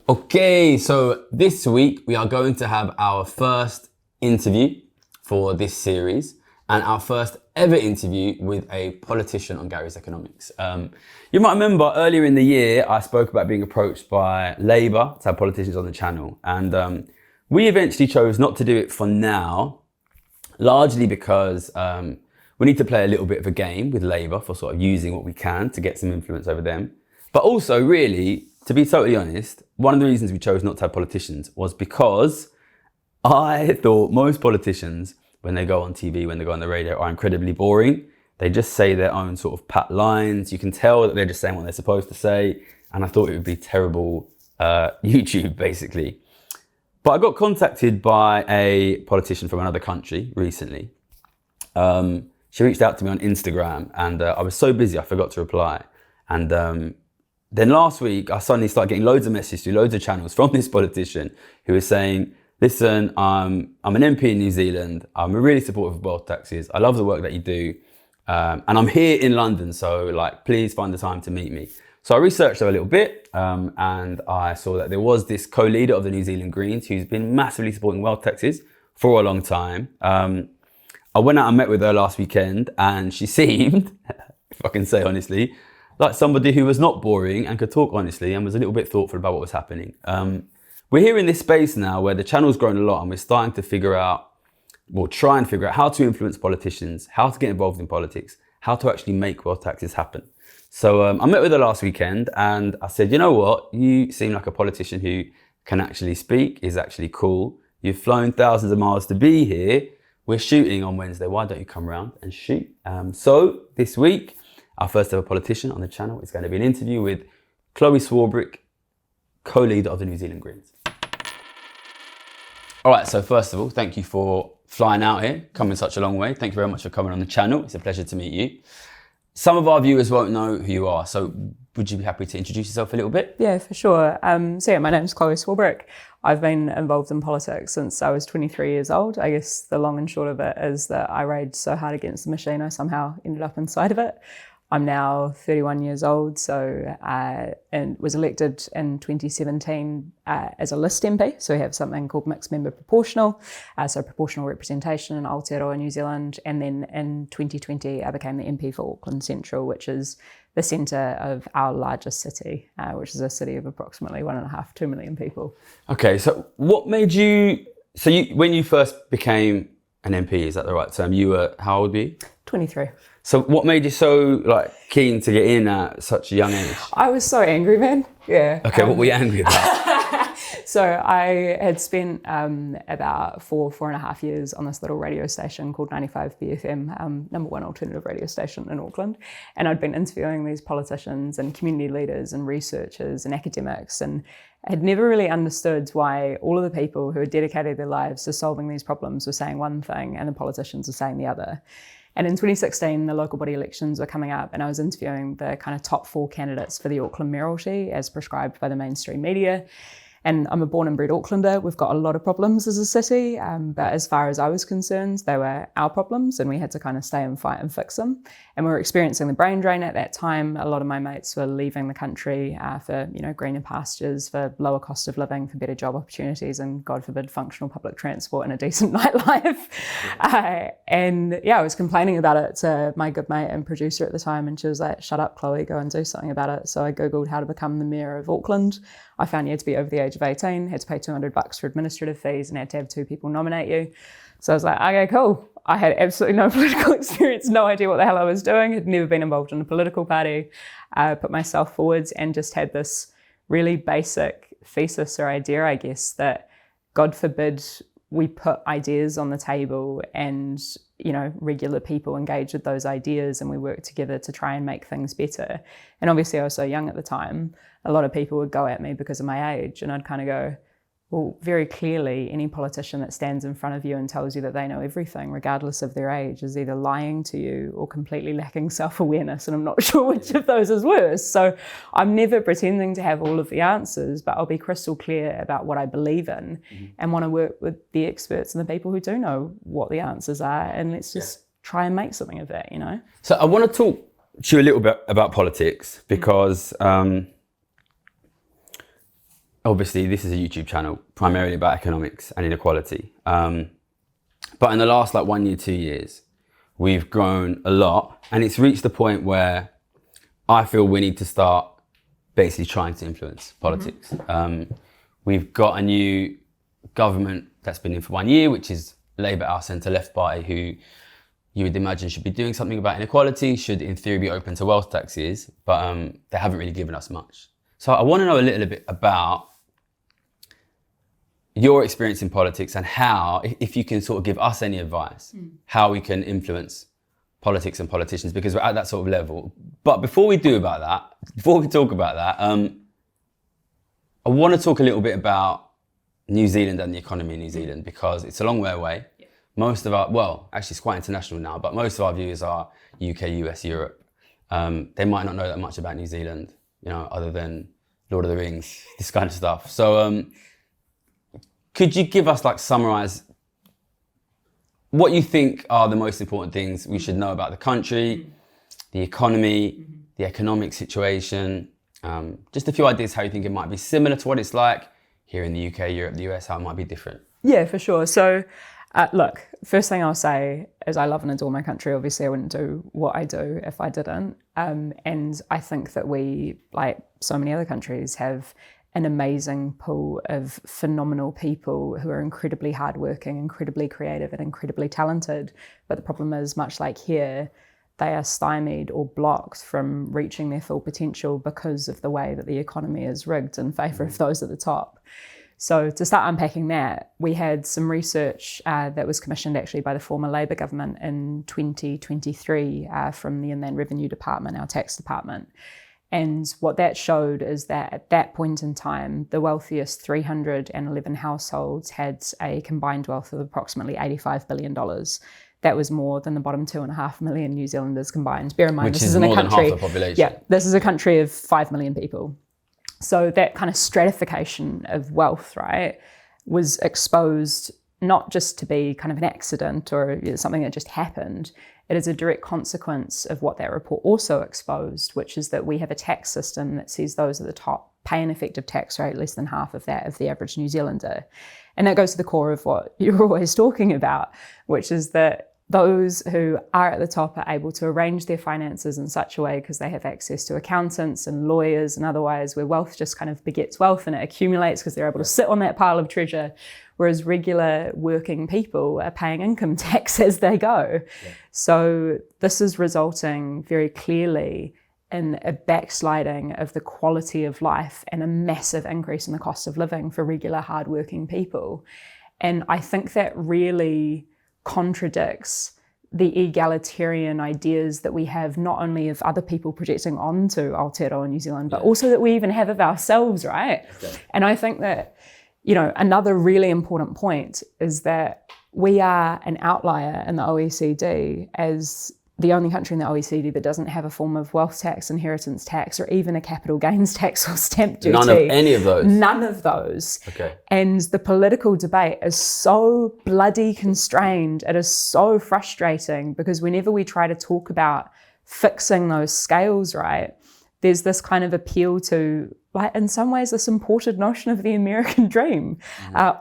Okay, so this week we are going to have our first interview for this series and our first ever interview with a politician on Gary's Economics. You might remember earlier in the year I spoke about being approached by Labour to have politicians on the channel, and we eventually chose not to do it for now, largely because we need to play a little bit of a game with Labour for sort of using what we can to get some influence over them. But also, really, to be totally honest, one of the reasons we chose not to have politicians was because I thought most politicians, when they go on TV, when they go on the radio, are incredibly boring. They just say their own sort of pat lines. You can tell that they're just saying what they're supposed to say. And I thought it would be terrible YouTube, basically. But I got contacted by a politician from another country recently. She reached out to me on Instagram, and I was so busy I forgot to reply. And then last week, I suddenly started getting loads of messages through loads of channels from this politician who was saying, listen, I'm an MP in New Zealand. I'm really supportive of wealth taxes. I love the work that you do. And I'm here in London, so please find the time to meet me. So I researched her a little bit, and I saw that there was this co-leader of the New Zealand Greens who's been massively supporting wealth taxes for a long time. I went out and met with her last weekend, and she seemed, if I can say honestly, like somebody who was not boring and could talk honestly and was a little bit thoughtful about what was happening. We're here in this space now where the channel's grown a lot, and we're starting to try and figure out how to influence politicians, how to get involved in politics, how to actually make wealth taxes happen. So I met with her last weekend, and I said, you know what? You seem like a politician who can actually speak, is actually cool. You've flown thousands of miles to be here. We're shooting on Wednesday. Why don't you come around and shoot? So this week, our first ever politician on the channel is going to be an interview with Chloe Swarbrick, co-leader of the New Zealand Greens. All right, so first of all, thank you for flying out here, coming such a long way. Thank you very much for coming on the channel. It's a pleasure to meet you. Some of our viewers won't know who you are, so would you be happy to introduce yourself a little bit? Yeah, for sure. My name's Chloe Swarbrick. I've been involved in politics since I was 23 years old. I guess the long and short of it is that I raged so hard against the machine, I somehow ended up inside of it. I'm now 31 years old, and was elected in 2017 as a list MP. So we have something called mixed member proportional, so proportional representation in Aotearoa, New Zealand. And then in 2020, I became the MP for Auckland Central, which is the centre of our largest city, which is a city of approximately 2 million people. Okay, so what made you, when you first became an MP, is that the right term? You were, how old were you? 23. So what made you so keen to get in at such a young age? I was so angry, man. Yeah. Okay, what were you angry about? So I had spent about 4.5 years on this little radio station called 95 BFM, number one alternative radio station in Auckland. And I'd been interviewing these politicians and community leaders and researchers and academics, and had never really understood why all of the people who had dedicated their lives to solving these problems were saying one thing and the politicians were saying the other. And in 2016, the local body elections were coming up, and I was interviewing the kind of top 4 candidates for the Auckland mayoralty as prescribed by the mainstream media. And I'm a born and bred Aucklander. We've got a lot of problems as a city, but as far as I was concerned, they were our problems, and we had to kind of stay and fight and fix them. And we were experiencing the brain drain at that time. A lot of my mates were leaving the country for greener pastures, for lower cost of living, for better job opportunities, and God forbid, functional public transport and a decent nightlife. I was complaining about it to my good mate and producer at the time, and she was like, "Shut up, Chloe, go and do something about it." So I Googled how to become the mayor of Auckland. I found you had to be over the age of 18, had to pay $200 for administrative fees, and had to have 2 people nominate you. So I was like, okay, cool. I had absolutely no political experience, no idea what the hell I was doing, had never been involved in a political party, put myself forwards and just had this really basic thesis or idea, I guess, that God forbid we put ideas on the table and, regular people engage with those ideas and we work together to try and make things better. And obviously I was so young at the time, a lot of people would go at me because of my age, and I'd kind of go, well, very clearly, any politician that stands in front of you and tells you that they know everything, regardless of their age, is either lying to you or completely lacking self-awareness, and I'm not sure which of those is worse. So I'm never pretending to have all of the answers, but I'll be crystal clear about what I believe in and want to work with the experts and the people who do know what the answers are, and let's just try and make something of that, So I want to talk to you a little bit about politics because obviously this is a YouTube channel primarily about economics and inequality. But in the last like 1 year, 2 years, we've grown a lot, and it's reached the point where I feel we need to start basically trying to influence politics. We've got a new government that's been in for 1 year, which is Labour, our centre-left party, who you would imagine should be doing something about inequality, should in theory be open to wealth taxes, but they haven't really given us much. So I want to know a little bit about your experience in politics and how, if you can sort of give us any advice, how we can influence politics and politicians, because we're at that sort of level. But before we talk about that, I want to talk a little bit about New Zealand and the economy in New Zealand, because it's a long way away. Yeah. Most of our, well, actually it's quite international now, but most of our viewers are UK, US, Europe. They might not know that much about New Zealand, you know, other than Lord of the Rings, this kind of stuff. So could you give us, like, summarize what you think are the most important things we should know about the country, the economy, the economic situation, just a few ideas how you think it might be similar to what it's like here in the UK, Europe, the US, how it might be different? Yeah, for sure. So, look, first thing I'll say is I love and adore my country. Obviously, I wouldn't do what I do if I didn't. And I think that we, like so many other countries, have an amazing pool of phenomenal people who are incredibly hardworking, incredibly creative, and incredibly talented. But the problem is, much like here, they are stymied or blocked from reaching their full potential because of the way that the economy is rigged in favour of those at the top. So to start unpacking that, we had some research that was commissioned actually by the former Labour government in 2023 from the Inland Revenue Department, our tax department. And what that showed is that at that point in time, the wealthiest 311 households had a combined wealth of approximately $85 billion. That was more than the bottom 2.5 million New Zealanders combined. Bear in mind, Which this is in a more than country, half the population. Yeah, this is a country of 5 million people. So that kind of stratification of wealth, right, was exposed not just to be kind of an accident or something that just happened. It is a direct consequence of what that report also exposed, which is that we have a tax system that sees those at the top pay an effective tax rate less than half of that of the average New Zealander. And that goes to the core of what you're always talking about, which is that those who are at the top are able to arrange their finances in such a way because they have access to accountants and lawyers and otherwise, where wealth just kind of begets wealth and it accumulates because they're able to sit on that pile of treasure, whereas regular working people are paying income tax as they go. Yeah. So this is resulting very clearly in a backsliding of the quality of life and a massive increase in the cost of living for regular hardworking people. And I think that really contradicts the egalitarian ideas that we have, not only of other people projecting onto Aotearoa New Zealand, but also that we even have of ourselves, right? Okay. And I think that, you know, another really important point is that we are an outlier in the OECD as the only country in the OECD that doesn't have a form of wealth tax, inheritance tax, or even a capital gains tax or stamp duty. None of any of those? None of those. Okay. And the political debate is so bloody constrained. It is so frustrating because whenever we try to talk about fixing those scales, right, there's this kind of appeal to, like, in some ways, this imported notion of the American dream,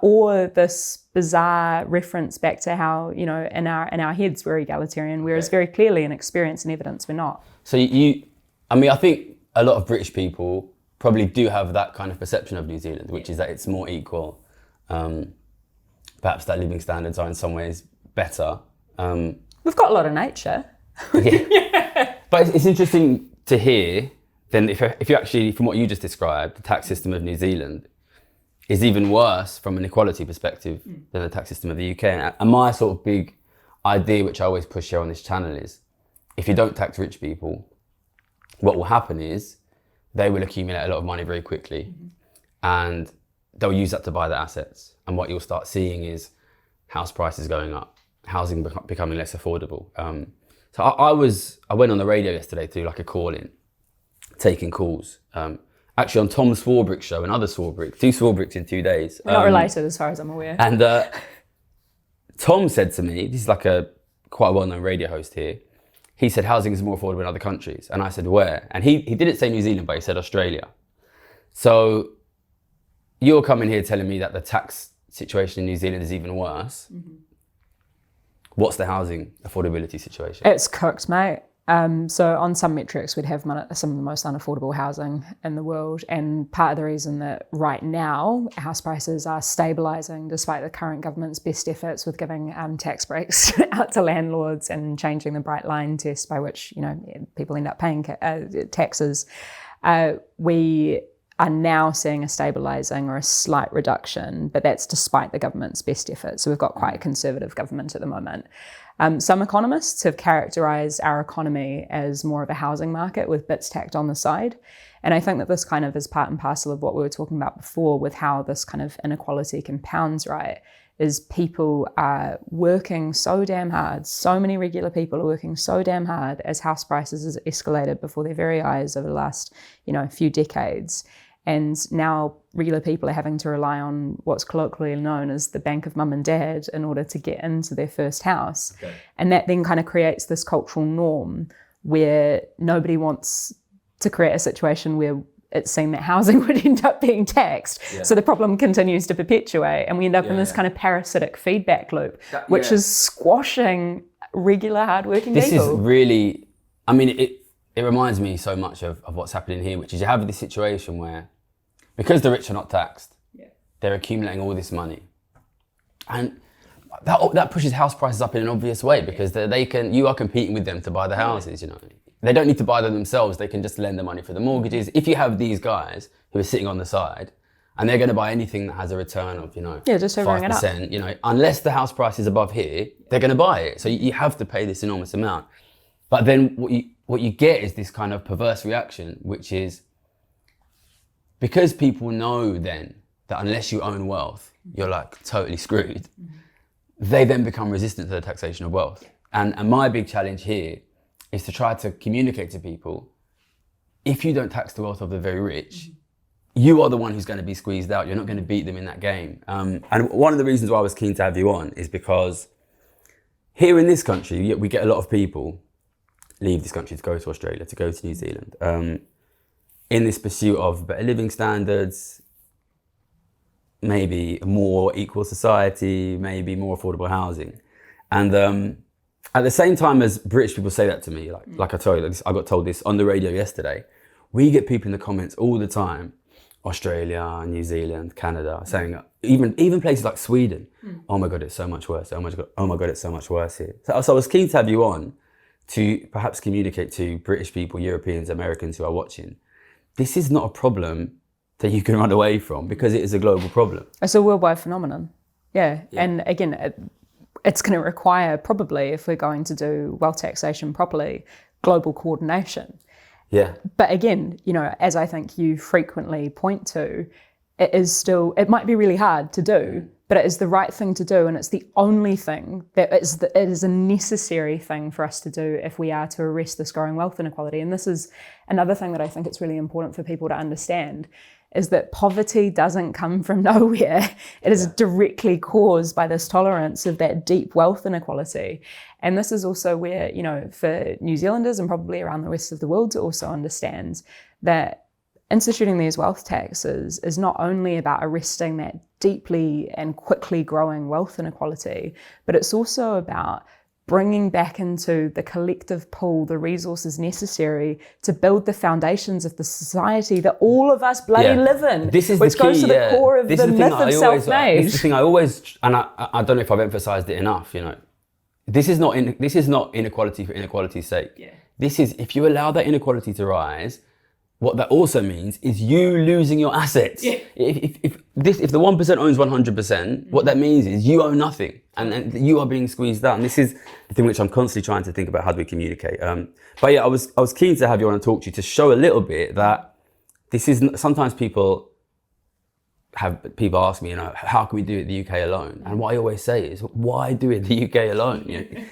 or this bizarre reference back to how, you know, in our heads we're egalitarian, whereas very clearly in experience and evidence we're not. So I think a lot of British people probably do have that kind of perception of New Zealand, which is that it's more equal. Perhaps that living standards are in some ways better. We've got a lot of nature. Yeah. But it's interesting to hear then if you actually, from what you just described, the tax system of New Zealand is even worse from an equality perspective than the tax system of the UK. And my sort of big idea, which I always push here on this channel, is if you don't tax rich people, what will happen is they will accumulate a lot of money very quickly, and they'll use that to buy their assets. And what you'll start seeing is house prices going up, housing becoming less affordable. So I went on the radio yesterday to do like a call-in, taking calls. Actually on Tom Swarbrick's show, another Swarbrick, 2 Swarbricks in 2 days. We're not related as far as I'm aware. And Tom said to me, this is like quite a well-known radio host here, he said housing is more affordable in other countries. And I said, where? And he didn't say New Zealand, but he said Australia. So, you're coming here telling me that the tax situation in New Zealand is even worse. What's the housing affordability situation? It's cooked, mate. So on some metrics, we'd have some of the most unaffordable housing in the world. And part of the reason that right now house prices are stabilising despite the current government's best efforts with giving tax breaks out to landlords and changing the bright line test by which, people end up paying taxes, we are now seeing a stabilising or a slight reduction, but that's despite the government's best efforts. So we've got quite a conservative government at the moment. Some economists have characterised our economy as more of a housing market with bits tacked on the side. And I think that this kind of is part and parcel of what we were talking about before with how this kind of inequality compounds, right? Is people are working so damn hard. So many regular people are working so damn hard as house prices has escalated before their very eyes over the last, few decades. And now regular people are having to rely on what's colloquially known as the bank of mum and dad in order to get into their first house. Okay. And that then kind of creates this cultural norm where nobody wants to create a situation where it's seen that housing would end up being taxed. Yeah. So the problem continues to perpetuate and we end up in this kind of parasitic feedback loop, which is squashing regular hardworking people. This is really, it reminds me so much of what's happening here, which is you have this situation where, because the rich are not taxed, they're accumulating all this money. And that pushes house prices up in an obvious way because you are competing with them to buy the houses, They don't need to buy them themselves, they can just lend the money for the mortgages. If you have these guys who are sitting on the side and they're going to buy anything that has a return of, just 5%, unless the house price is above here, they're going to buy it. So you have to pay this enormous amount. But then what you get is this kind of perverse reaction, which is because people know then that unless you own wealth, you're like totally screwed. They then become resistant to the taxation of wealth. And my big challenge here is to try to communicate to people, if you don't tax the wealth of the very rich, you are the one who's going to be squeezed out. You're not going to beat them in that game. And one of the reasons why I was keen to have you on is because here in this country, we get a lot of people leave this country to go to Australia, to go to New Zealand, in this pursuit of better living standards, maybe a more equal society, maybe more affordable housing. And at the same time as British people say that to me, like I told you, I got told this on the radio yesterday, we get people in the comments all the time, Australia, New Zealand, Canada, saying, even places like Sweden, oh my God, it's so much worse. Oh my God, it's so much worse here. So I was keen to have you on to perhaps communicate to British people, Europeans, Americans who are watching, this is not a problem that you can run away from because it is a global problem. It's a worldwide phenomenon. Yeah. And again, it's going to require probably, if we're going to do wealth taxation properly, global coordination. Yeah. But again, as I think you frequently point to, it might be really hard to do, but it is the right thing to do, and it's the only thing it is a necessary thing for us to do if we are to arrest this growing wealth inequality. And this is another thing that I think it's really important for people to understand, is that poverty doesn't come from nowhere. It is directly caused by this tolerance of that deep wealth inequality. And this is also where, for New Zealanders and probably around the rest of the world to also understand that instituting these wealth taxes is not only about arresting that deeply and quickly growing wealth inequality, but it's also about bringing back into the collective pool the resources necessary to build the foundations of the society that all of us bloody live in, which goes to the core of the myth of self-made. This is the thing I always, and I don't know if I've emphasised it enough, this is not inequality for inequality's sake. Yeah. This is, if you allow that inequality to rise, what that also means is you losing your assets. Yeah. If the 1% owns 100%, what that means is you own nothing and you are being squeezed out. And this is the thing which I'm constantly trying to think about, how do we communicate? But yeah, I was keen to have you on and talk to you to show a little bit that this is, sometimes people ask me, how can we do it in the UK alone? And what I always say is, why do it in the UK alone?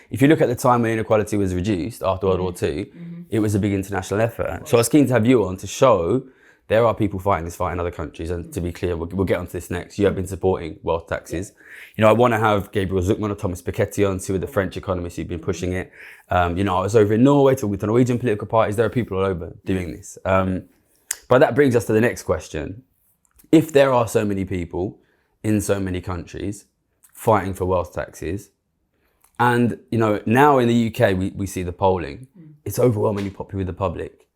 If you look at the time when inequality was reduced after World War II, it was a big international effort. So I was keen to have you on to show there are people fighting this fight in other countries. And to be clear, we'll get onto this next. You have been supporting wealth taxes. I want to have Gabriel Zucman or Thomas Piketty on, two of the French economists who've been pushing it. I was over in Norway talking with the Norwegian political parties. There are people all over doing this. But that brings us to the next question. if there are so many people in so many countries fighting for wealth taxes, and now in the UK we see the polling, it's overwhelmingly popular with the public.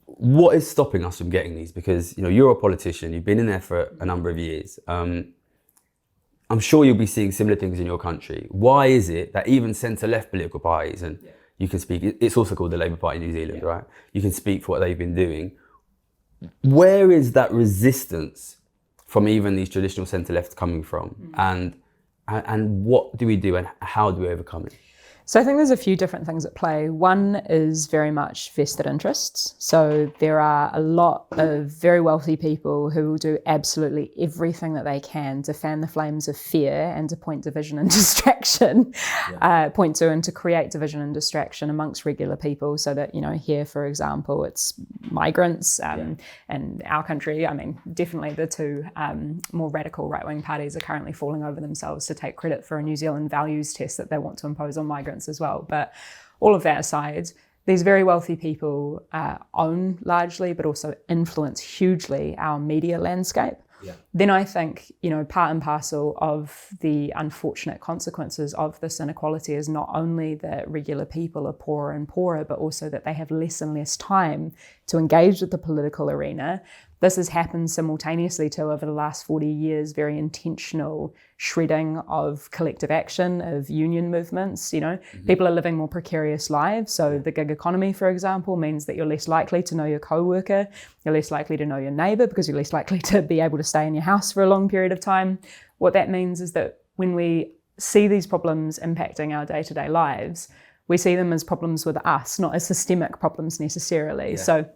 What is stopping us from getting these? Because you're a politician, you've been in there for a number of years. I'm sure you'll be seeing similar things in your country. Why is it that even centre-left political parties, and you can speak, it's also called the Labour Party in New Zealand, right? You can speak for what they've been doing. Where is that resistance from even these traditional centre-lefts coming from? And what do we do and how do we overcome it? So I think there's a few different things at play. One is very much vested interests. So there are a lot of very wealthy people who will do absolutely everything that they can to fan the flames of fear and to point division and distraction, point to and to create division and distraction amongst regular people. So that, here, for example, it's migrants and our country. I mean, definitely the two more radical right-wing parties are currently falling over themselves to take credit for a New Zealand values test that they want to impose on migrants as well. But all of that aside, these very wealthy people own largely, but also influence hugely our media landscape. Then I think, part and parcel of the unfortunate consequences of this inequality is not only that regular people are poorer and poorer, but also that they have less and less time to engage with the political arena. This has happened simultaneously too over the last 40 years, very intentional shredding of collective action, of union movements. People are living more precarious lives. So the gig economy, for example, means that you're less likely to know your co-worker, you're less likely to know your neighbour because you're less likely to be able to stay in your house for a long period of time. What that means is that when we see these problems impacting our day-to-day lives, we see them as problems with us, not as systemic problems necessarily. So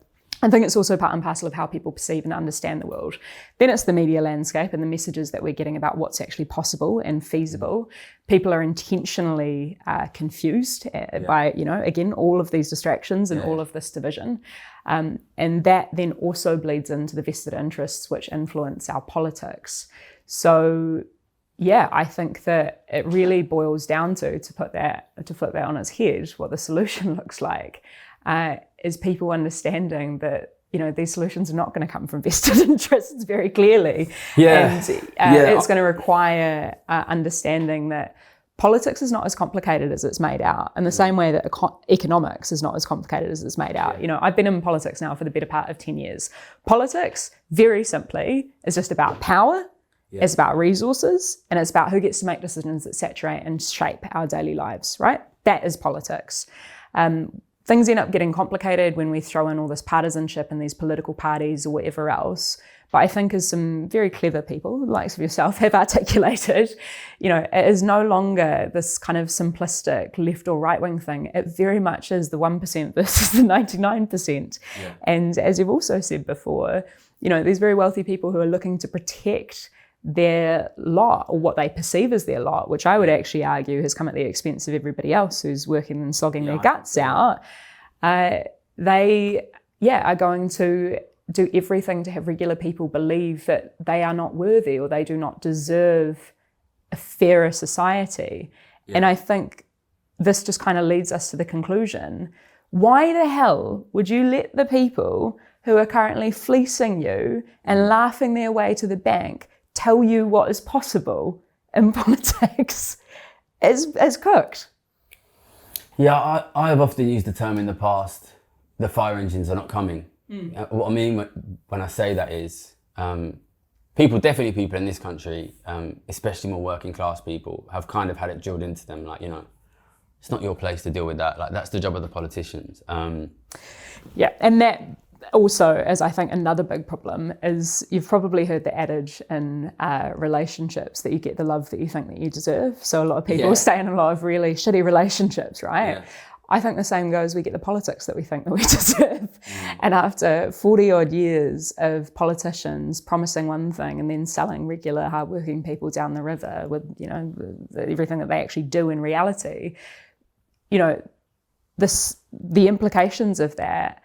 I think it's also part and parcel of how people perceive and understand the world. Then it's the media landscape and the messages that we're getting about what's actually possible and feasible. People are intentionally confused by, again, all of these distractions and all of this division. And that then also bleeds into the vested interests which influence our politics. So, I think that it really boils down to put that on its head, what the solution looks like. Is people understanding that these solutions are not going to come from vested interests very clearly. And it's going to require understanding that politics is not as complicated as it's made out, in the same way that economics is not as complicated as it's made out. I've been in politics now for the better part of 10 years. Politics, very simply, is just about power. It's about resources, and it's about who gets to make decisions that saturate and shape our daily lives, right? That is politics. Things end up getting complicated when we throw in all this partisanship and these political parties or whatever else. But I think as some very clever people, the likes of yourself, have articulated, it is no longer this kind of simplistic left or right wing thing. It very much is the 1% versus the 99%. And as you've also said before, these very wealthy people who are looking to protect their lot, or what they perceive as their lot, which I would actually argue has come at the expense of everybody else who's working and slogging their guts out, they are going to do everything to have regular people believe that they are not worthy or they do not deserve a fairer society. And I think this just kind of leads us to the conclusion, why the hell would you let the people who are currently fleecing you and laughing their way to the bank tell you what is possible in politics as cooked? I have often used the term in the past, the fire engines are not coming. What I mean when I say that is, definitely people in this country, especially more working class people, have kind of had it drilled into them, like, it's not your place to deal with that. Like, that's the job of the politicians. And that also, as I think another big problem is, you've probably heard the adage in relationships that you get the love that you think that you deserve. So a lot of people stay in a lot of really shitty relationships, right? I think the same goes, we get the politics that we think that we deserve. And after 40 odd years of politicians promising one thing and then selling regular hardworking people down the river with, everything that they actually do in reality, the implications of that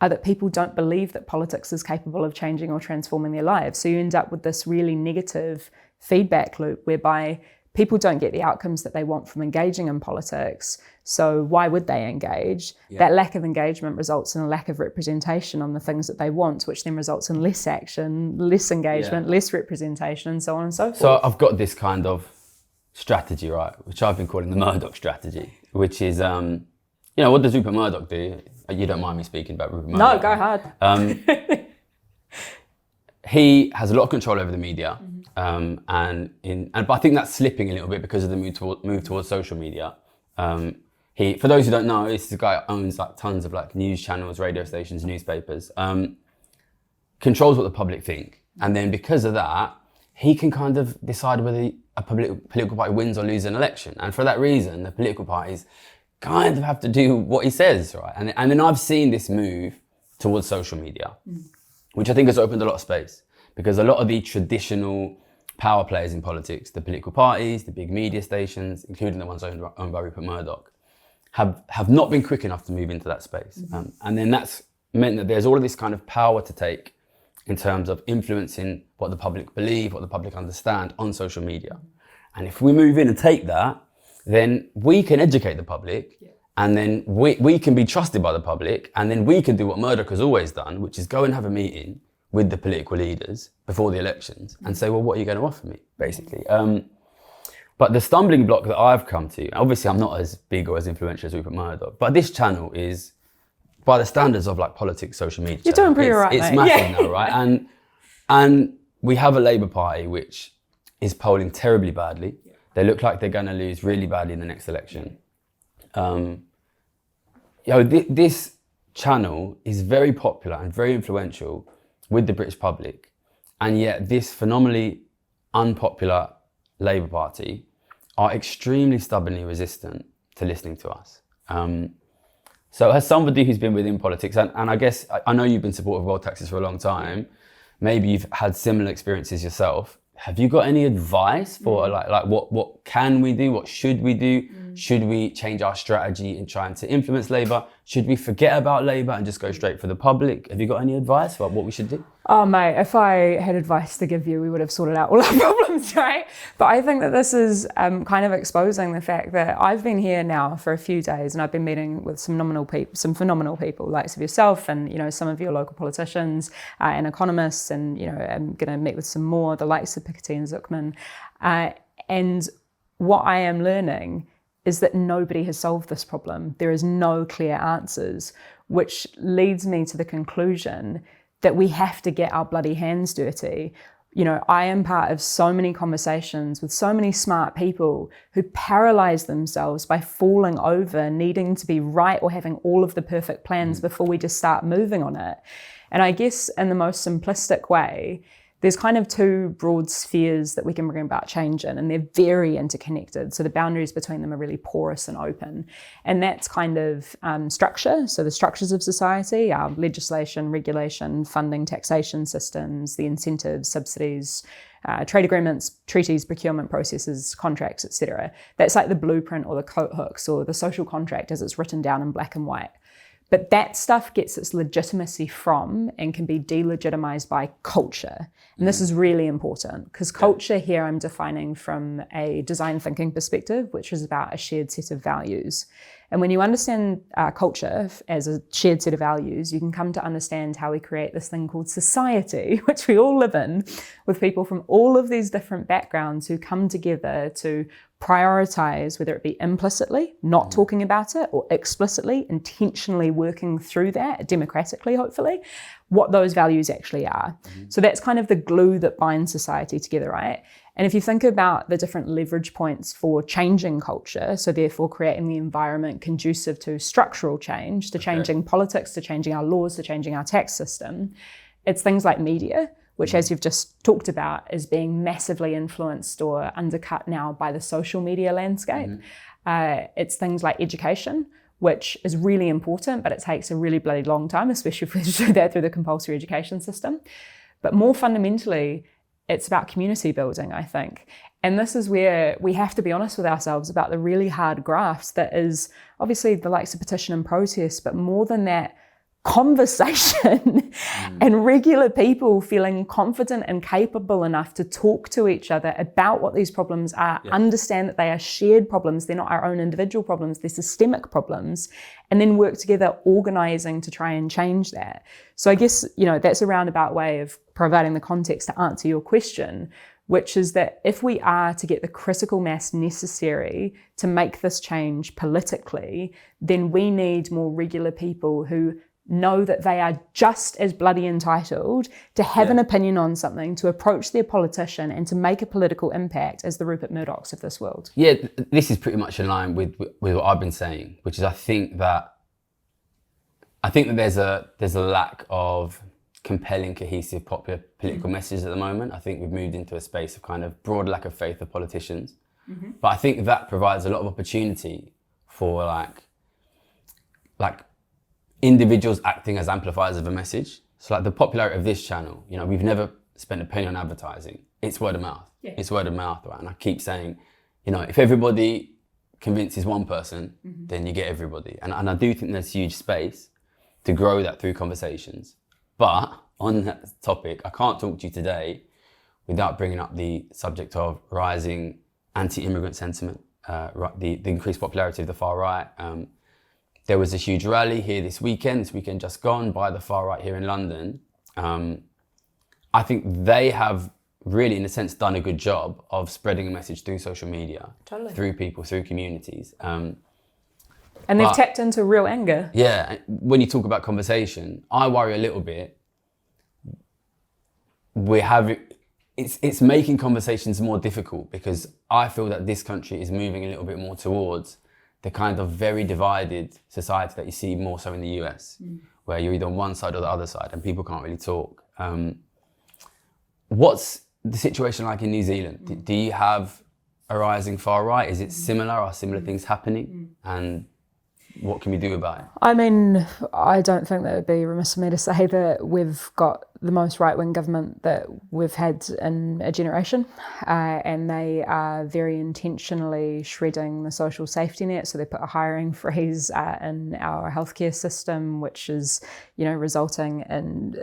are that people don't believe that politics is capable of changing or transforming their lives. So you end up with this really negative feedback loop whereby people don't get the outcomes that they want from engaging in politics. So why would they engage? Yeah. That lack of engagement results in a lack of representation on the things that they want, which then results in less action, less engagement, less representation, and so on and so forth. So I've got this kind of strategy, right, which I've been calling the Murdoch strategy, which is, what does Rupert Murdoch do? You don't mind me speaking about Rupert Murdoch? No, go hard. He has a lot of control over the media, but I think that's slipping a little bit because of the move towards social media. For those who don't know, this is a guy who owns like tons of like news channels, radio stations, newspapers, controls what the public think. And then because of that, he can kind of decide whether a political party wins or loses an election. And for that reason, the political parties kind of have to do what he says, right? And then I've seen this move towards social media, which I think has opened a lot of space, because a lot of the traditional power players in politics, the political parties, the big media stations, including the ones owned by Rupert Murdoch, have not been quick enough to move into that space. And then that's meant that there's all of this kind of power to take in terms of influencing what the public believe, what the public understand on social media. And if we move in and take that, then we can educate the public, and then we can be trusted by the public, and then we can do what Murdoch has always done, which is go and have a meeting with the political leaders before the elections and say, well, what are you going to offer me, basically? But the stumbling block that I've come to, obviously I'm not as big or as influential as Rupert Murdoch, but this channel is, by the standards of like politics, social media. You're doing pretty right, It's massive now, right? And we have a Labour Party which is polling terribly badly. They look like they're going to lose really badly in the next election. This channel is very popular and very influential with the British public, and yet this phenomenally unpopular Labour Party are extremely stubbornly resistant to listening to us. So as somebody who's been within politics, and I guess I know you've been supportive of world taxes for a long time, maybe you've had similar experiences yourself. Have you got any advice for like what can we do? What should we do? Should we change our strategy in trying to influence Labour? Should we forget about Labour and just go straight for the public? Have you got any advice about what we should do? Oh mate, if I had advice to give you, we would have sorted out all our problems, right? But I think that this is kind of exposing the fact that I've been here now for a few days, and I've been meeting with some phenomenal people, like yourself, and some of your local politicians and economists, and I'm going to meet with some more, the likes of Piketty and Zuckman. And what I am learning is that nobody has solved this problem. There is no clear answers, which leads me to the conclusion that we have to get our bloody hands dirty. I am part of so many conversations with so many smart people who paralyze themselves by falling over, needing to be right or having all of the perfect plans before we just start moving on it. And I guess in the most simplistic way, there's kind of two broad spheres that we can bring about change in, and they're very interconnected. So the boundaries between them are really porous and open. And that's kind of structure. So the structures of society, our legislation, regulation, funding, taxation systems, the incentives, subsidies, trade agreements, treaties, procurement processes, contracts, etc. That's like the blueprint or the coat hooks or the social contract as it's written down in black and white. But that stuff gets its legitimacy from and can be delegitimized by culture. And this is really important, because culture here I'm defining from a design thinking perspective, which is about a shared set of values. And when you understand culture as a shared set of values, you can come to understand how we create this thing called society, which we all live in, with people from all of these different backgrounds who come together to prioritize, whether it be implicitly, not talking about it, or explicitly, intentionally working through that, democratically, hopefully, what those values actually are. So that's kind of the glue that binds society together, right? And if you think about the different leverage points for changing culture, so therefore creating the environment conducive to structural change, to changing politics, to changing our laws, to changing our tax system, it's things like media, which, as you've just talked about, is being massively influenced or undercut now by the social media landscape. It's things like education, which is really important, but it takes a really bloody long time, especially if we do that through the compulsory education system. But more fundamentally, it's about community building, I think. And this is where we have to be honest with ourselves about the really hard graft that is obviously the likes of petition and protest, but more than that, conversation and regular people feeling confident and capable enough to talk to each other about what these problems are, understand that they are shared problems, they're not our own individual problems, they're systemic problems, and then work together organizing to try and change that. So I guess, that's a roundabout way of providing the context to answer your question, which is that if we are to get the critical mass necessary to make this change politically, then we need more regular people who know that they are just as bloody entitled to have an opinion on something, to approach their politician and to make a political impact as the Rupert Murdochs of this world. Yeah, this is pretty much in line with what I've been saying, which is I think that there's a lack of compelling, cohesive, popular political messages at the moment. I think we've moved into a space of kind of broad lack of faith of politicians. But I think that provides a lot of opportunity for like individuals acting as amplifiers of a message. So like the popularity of this channel, we've never spent a penny on advertising. It's word of mouth. Yeah. It's word of mouth, right? And I keep saying, if everybody convinces one person, then you get everybody. And I do think there's huge space to grow that through conversations. But on that topic, I can't talk to you today without bringing up the subject of rising anti-immigrant sentiment, the increased popularity of the far right. There was a huge rally here this weekend just gone, by the far right here in London. I think they have really, in a sense, done a good job of spreading a message through social media, through people, through communities. And they've tapped into real anger. Yeah, when you talk about conversation, I worry a little bit. It's making conversations more difficult, because I feel that this country is moving a little bit more towards the kind of very divided society that you see more so in the US, where you're either on one side or the other side and people can't really talk. What's the situation like in New Zealand? Do you have a rising far right? Is it similar? Are similar things happening? And what can we do about it? I mean, I don't think that it would be remiss of me to say that we've got the most right-wing government that we've had in a generation, and they are very intentionally shredding the social safety net. So they put a hiring freeze in our healthcare system, which is, resulting in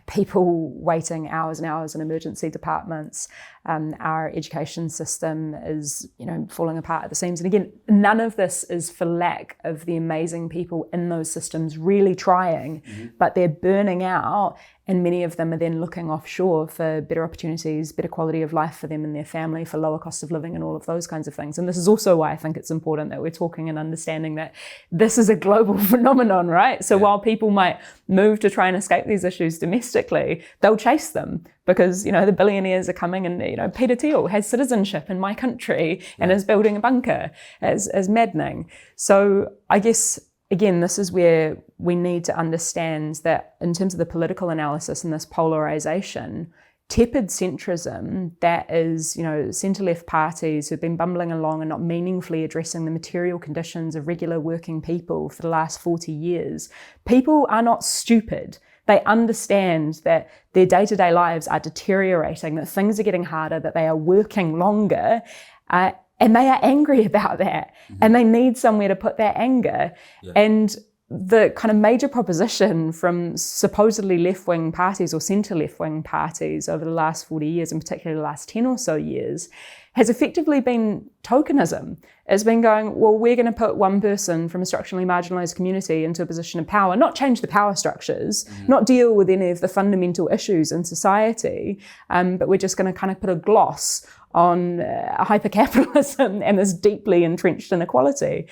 people waiting hours and hours in emergency departments. Our education system is, falling apart at the seams. And again, none of this is for lack of the amazing people in those systems really trying, but they're burning out. And many of them are then looking offshore for better opportunities, better quality of life for them and their family, for lower cost of living and all of those kinds of things. And this is also why I think it's important that we're talking and understanding that this is a global phenomenon, right? So while people might move to try and escape these issues domestically, they'll chase them because, the billionaires are coming and, Peter Thiel has citizenship in my country and is building a bunker as maddening. So I guess, again, this is where we need to understand that in terms of the political analysis and this polarization, tepid centrism, that is, centre-left parties who've been bumbling along and not meaningfully addressing the material conditions of regular working people for the last 40 years. People are not stupid. They understand that their day-to-day lives are deteriorating, that things are getting harder, that they are working longer, and they are angry about that, and they need somewhere to put that anger. And the kind of major proposition from supposedly left-wing parties or centre-left-wing parties over the last 40 years, and particularly the last 10 or so years, has effectively been tokenism. It's been going, well, we're going to put one person from a structurally marginalised community into a position of power, not change the power structures, not deal with any of the fundamental issues in society, but we're just going to kind of put a gloss on hyper-capitalism and this deeply entrenched inequality.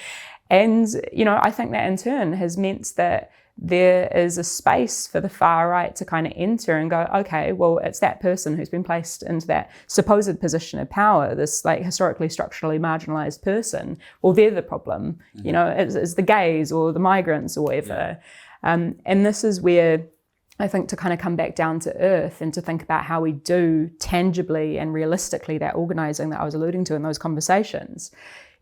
And, I think that in turn has meant that there is a space for the far right to kind of enter and go, okay, well, it's that person who's been placed into that supposed position of power, this historically structurally marginalized person. Well, they're the problem, it's the gays or the migrants or whatever. And this is where I think to kind of come back down to earth and to think about how we do tangibly and realistically that organising that I was alluding to in those conversations.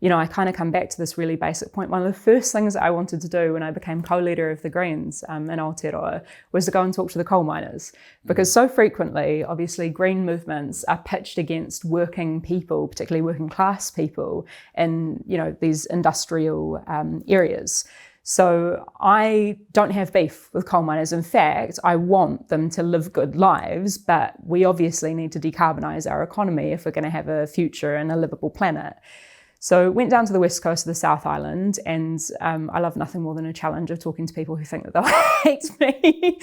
I kind of come back to this really basic point. One of the first things that I wanted to do when I became co-leader of the Greens in Aotearoa was to go and talk to the coal miners. Because so frequently, obviously, green movements are pitched against working people, particularly working class people in, these industrial areas. So I don't have beef with coal miners. In fact, I want them to live good lives, but we obviously need to decarbonise our economy if we're going to have a future and a livable planet. So went down to the west coast of the South Island, and I love nothing more than a challenge of talking to people who think that they'll hate me.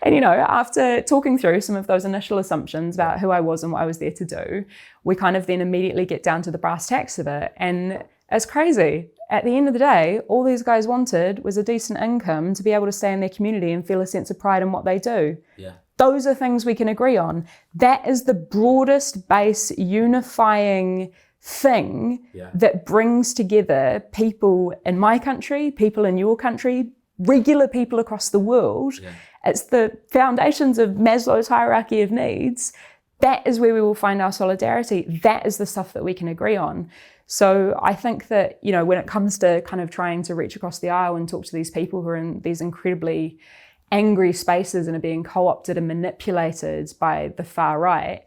And, you know, after talking through some of those initial assumptions about who I was and what I was there to do, we kind of then immediately get down to the brass tacks of it. And it's crazy. At the end of the day, all these guys wanted was a decent income to be able to stay in their community and feel a sense of pride in what they do. Yeah. Those are things we can agree on. That is the broadest base unifying thing that brings together people in my country, people in your country, regular people across the world. Yeah. It's the foundations of Maslow's hierarchy of needs. That is where we will find our solidarity. That is the stuff that we can agree on. So I think that, you know, when it comes to kind of trying to reach across the aisle and talk to these people who are in these incredibly angry spaces and are being co-opted and manipulated by the far right,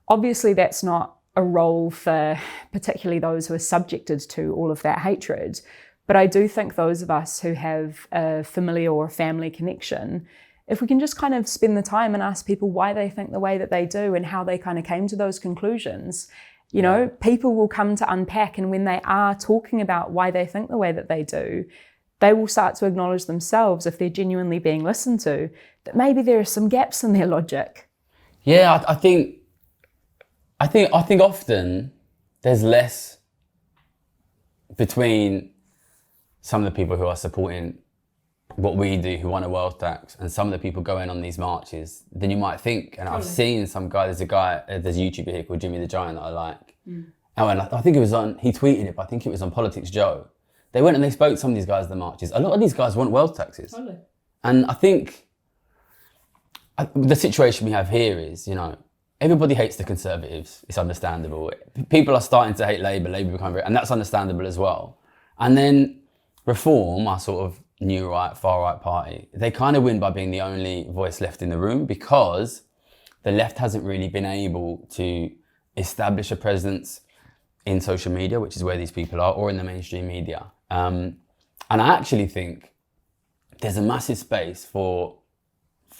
obviously that's not a role for particularly those who are subjected to all of that hatred. But I do think those of us who have a familiar or a family connection, if we can just kind of spend the time and ask people why they think the way that they do and how they kind of came to those conclusions, you know, people will come to unpack. And when they are talking about why they think the way that they do, they will start to acknowledge themselves, if they're genuinely being listened to, that maybe there are some gaps in their logic. Yeah, I think often there's less between some of the people who are supporting what we do, who want a wealth tax, and some of the people going on these marches than you might think. And I've seen some guy, there's a YouTuber here called Jimmy the Giant that I like. Oh, and I think it was he tweeted it, but I think it was on Politics Joe. They went and they spoke to some of these guys at the marches. A lot of these guys want wealth taxes. Totally. And I think the situation we have here is, you know, everybody hates the Conservatives. It's understandable. People are starting to hate Labour becoming, and that's understandable as well. And then Reform, our sort of new right, far right party, they kind of win by being the only voice left in the room, because the left hasn't really been able to establish a presence in social media, which is where these people are, or in the mainstream media. And I actually think there's a massive space for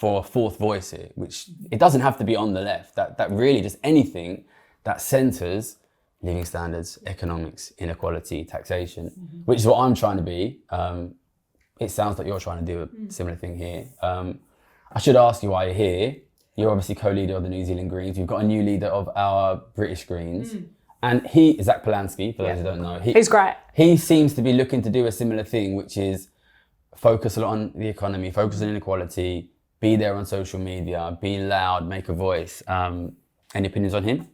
a fourth voice here, which it doesn't have to be on the left, that really just anything that centres living standards, economics, inequality, taxation, which is what I'm trying to be. It sounds like you're trying to do a similar thing here. I should ask you why you're here. You're obviously co-leader of the New Zealand Greens. We've got a new leader of our British Greens. And Zach Polanski, for those who don't know. He's great. He seems to be looking to do a similar thing, which is focus a lot on the economy, focus on inequality, be there on social media, be loud, make a voice. Any opinions on him?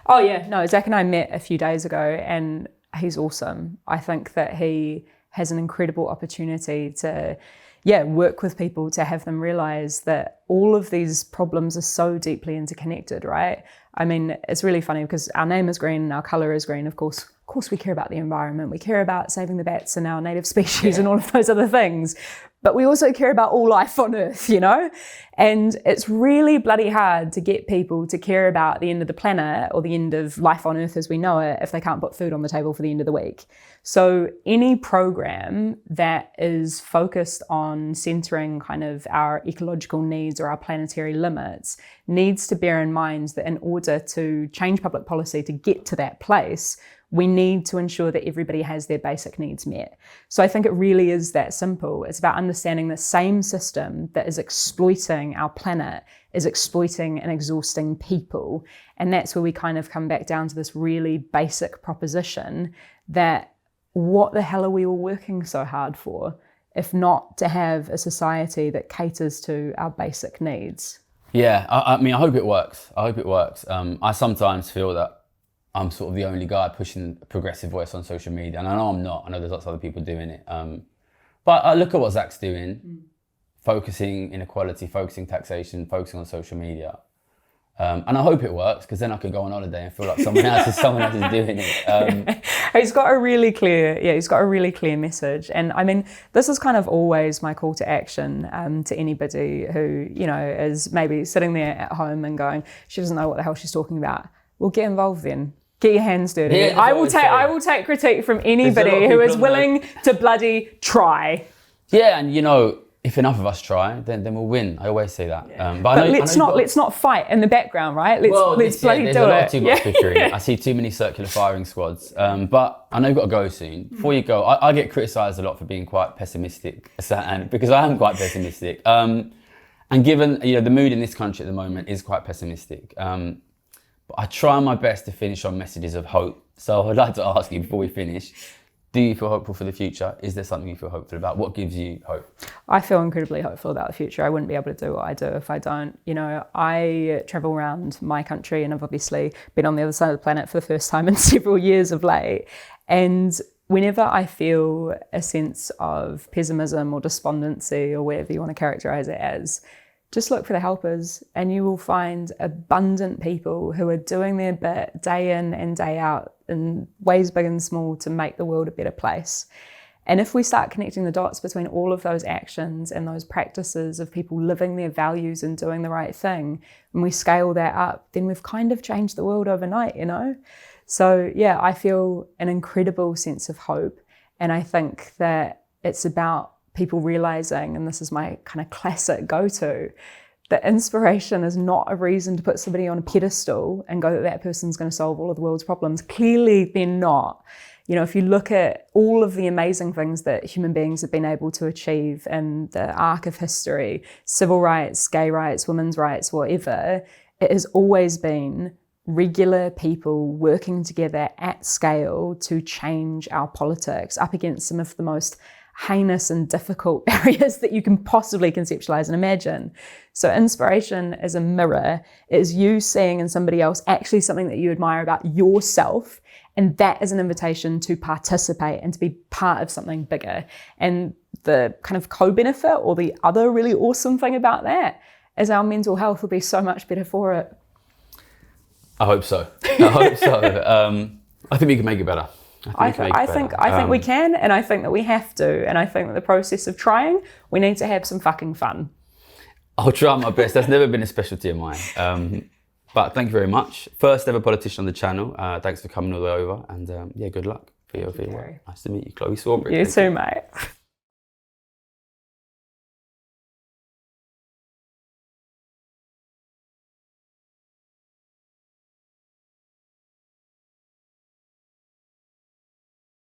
Oh yeah, no, Zach and I met a few days ago, and he's awesome. I think that he has an incredible opportunity to work with people, to have them realise that all of these problems are so deeply interconnected, right? I mean, it's really funny because our name is green and our colour is green. Of course we care about the environment. We care about saving the bats and our native species and all of those other things. But we also care about all life on Earth, you know? And it's really bloody hard to get people to care about the end of the planet or the end of life on Earth as we know it if they can't put food on the table for the end of the week. So any program that is focused on centering kind of our ecological needs or our planetary limits needs to bear in mind that in order to change public policy to get to that place, we need to ensure that everybody has their basic needs met. So I think it really is that simple. It's about understanding the same system that is exploiting our planet is exploiting and exhausting people. And that's where we kind of come back down to this really basic proposition that what the hell are we all working so hard for, if not to have a society that caters to our basic needs? Yeah, I mean, I hope it works. I sometimes feel that I'm sort of the only guy pushing a progressive voice on social media. And I know I'm not. I know there's lots of other people doing it. But I look at what Zach's doing, focusing inequality, focusing taxation, focusing on social media. And I hope it works, because then I could go on holiday and feel like someone else is doing it. He's got a really clear message. And I mean, this is kind of always my call to action to anybody who, you know, is maybe sitting there at home and going, she doesn't know what the hell she's talking about. Well, get involved then. Get your hands dirty. Yeah, I will take critique from anybody who is willing to bloody try. Yeah, and you know, if enough of us try, then we'll win. I always say that. But let's not fight in the background, right? Let's bloody there's do a lot it. of too much bickering. I see too many circular firing squads. But I know you've got to go soon. Before you go, I get criticised a lot for being quite pessimistic, and because I am quite pessimistic. And given the mood in this country at the moment is quite pessimistic. But I try my best to finish on messages of hope. So I'd like to ask you before we finish. Do you feel hopeful for the future? Is there something you feel hopeful about? What gives you hope? I feel incredibly hopeful about the future. I wouldn't be able to do what I do if I don't. I travel around my country and I've obviously been on the other side of the planet for the first time in several years of late. And whenever I feel a sense of pessimism or despondency or whatever you want to characterize it as, just look for the helpers and you will find abundant people who are doing their bit day in and day out in ways big and small to make the world a better place. And if we start connecting the dots between all of those actions and those practices of people living their values and doing the right thing, and we scale that up, then we've kind of changed the world overnight, So yeah, I feel an incredible sense of hope. And I think that it's about people realizing, and this is my kind of classic go-to, that inspiration is not a reason to put somebody on a pedestal and go that person's going to solve all of the world's problems. Clearly they're not. If you look at all of the amazing things that human beings have been able to achieve in the arc of history, civil rights, gay rights, women's rights, whatever, it has always been regular people working together at scale to change our politics up against some of the most heinous and difficult barriers that you can possibly conceptualize and imagine. So inspiration is a mirror. It is you seeing in somebody else actually something that you admire about yourself. And that is an invitation to participate and to be part of something bigger. And the kind of co-benefit or the other really awesome thing about that is our mental health will be so much better for it. I hope so. I think we can make it better. I think we can, and I think that we have to, and I think that the process of trying, we need to have some fucking fun. I'll try my best. That's never been a specialty of mine. But thank you very much. First ever politician on the channel. Thanks for coming all the way over, and good luck for your work. Nice to meet you, Chloe Swarbrick. You too, mate.